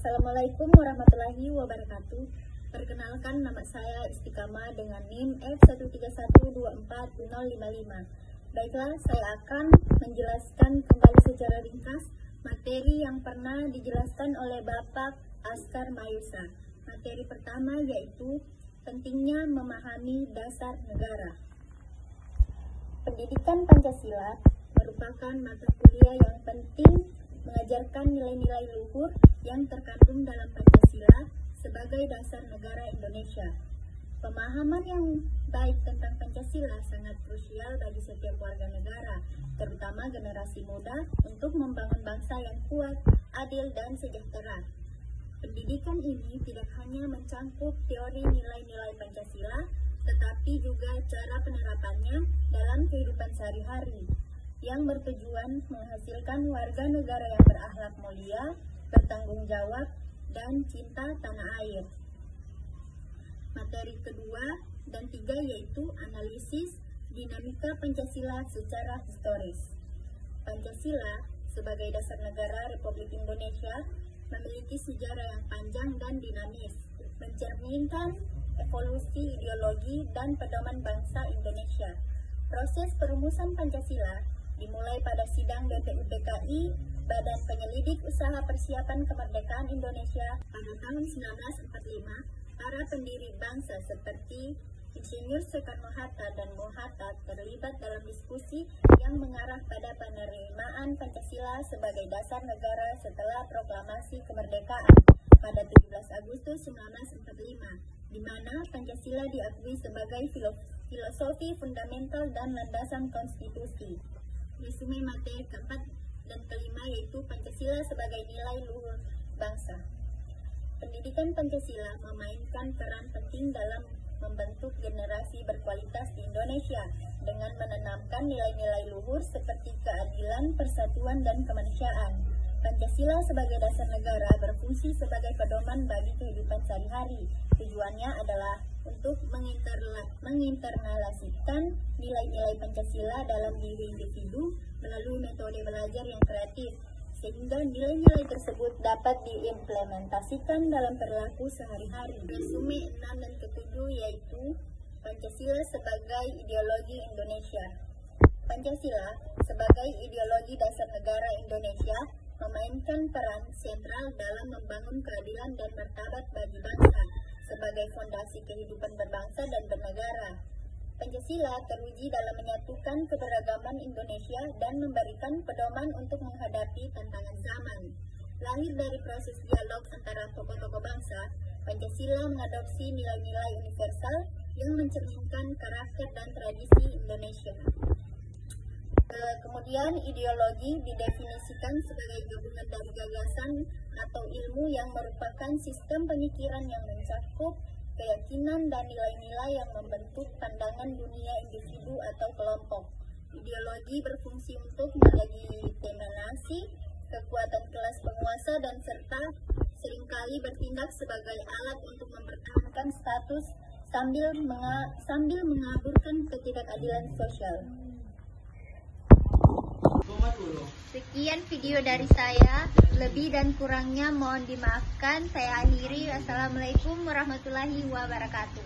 Assalamualaikum warahmatullahi wabarakatuh. Perkenalkan, nama saya Istiqamah dengan NIM F131240055. Baiklah, saya akan menjelaskan kembali secara ringkas materi yang pernah dijelaskan oleh Bapak Askar Mayusa. Materi pertama yaitu pentingnya memahami dasar negara. Pendidikan Pancasila merupakan mata kuliah yang penting mengajarkan nilai-nilai luhur yang terkandung dalam Pancasila sebagai dasar negara Indonesia. Pemahaman yang baik tentang Pancasila sangat krusial bagi setiap warga negara, terutama generasi muda, untuk membangun bangsa yang kuat, adil, dan sejahtera. Pendidikan ini tidak hanya mencangkup teori nilai-nilai Pancasila, tetapi juga cara penerapannya dalam kehidupan sehari-hari, yang bertujuan menghasilkan warga negara yang berakhlak mulia, bertanggung jawab, dan cinta tanah air. Materi kedua dan tiga yaitu analisis dinamika Pancasila secara historis. Pancasila sebagai dasar negara Republik Indonesia memiliki sejarah yang panjang dan dinamis, mencerminkan evolusi ideologi dan pedoman bangsa Indonesia. Proses perumusan Pancasila dimulai pada sidang BPUPKI, Badan Penyelidik Usaha Persiapan Kemerdekaan Indonesia pada tahun 1945. Para pendiri bangsa seperti Insinyur Soekarno-Hatta dan Muhatta terlibat dalam diskusi yang mengarah pada penerimaan Pancasila sebagai dasar negara setelah proklamasi kemerdekaan pada 17 Agustus 1945, di mana Pancasila diakui sebagai filosofi fundamental dan landasan konstitusi. Resume materi keempat dan kelima yaitu Pancasila sebagai nilai luhur bangsa. Pendidikan Pancasila memainkan peran penting dalam membentuk generasi berkualitas di Indonesia dengan menanamkan nilai-nilai luhur seperti keadilan, persatuan, dan kemanusiaan. Pancasila sebagai dasar negara berfungsi sebagai pedoman bagi kehidupan sehari-hari. Tujuannya adalah untuk menginternalisasikan nilai-nilai Pancasila dalam diri individu melalui metode belajar yang kreatif, sehingga nilai-nilai tersebut dapat diimplementasikan dalam perilaku sehari-hari. Resume 6 dan ke-7 yaitu Pancasila sebagai ideologi Indonesia. Pancasila sebagai ideologi dasar negara Indonesia memainkan peran sentral dalam membangun keadilan dan martabat bagi bangsa sebagai fondasi kehidupan berbangsa dan bernegara. Pancasila teruji dalam menyatukan keberagaman Indonesia dan memberikan pedoman untuk menghadapi tantangan zaman. Lahir dari proses dialog antara tokoh-tokoh bangsa, Pancasila mengadopsi nilai-nilai universal yang mencerminkan karakter dan tradisi Indonesia. Kemudian ideologi didefinisikan sebagai gabungan dari gagasan atau ilmu yang merupakan sistem pemikiran yang mencakup keyakinan dan nilai-nilai yang membentuk pandangan dunia individu atau kelompok. Ideologi berfungsi untuk melegitimasi kekuatan kelas penguasa dan serta seringkali bertindak sebagai alat untuk mempertahankan status sambil mengaburkan ketidakadilan sosial. Sekian video dari saya, lebih dan kurangnya mohon dimaafkan. Saya akhiri. Wassalamualaikum warahmatullahi wabarakatuh.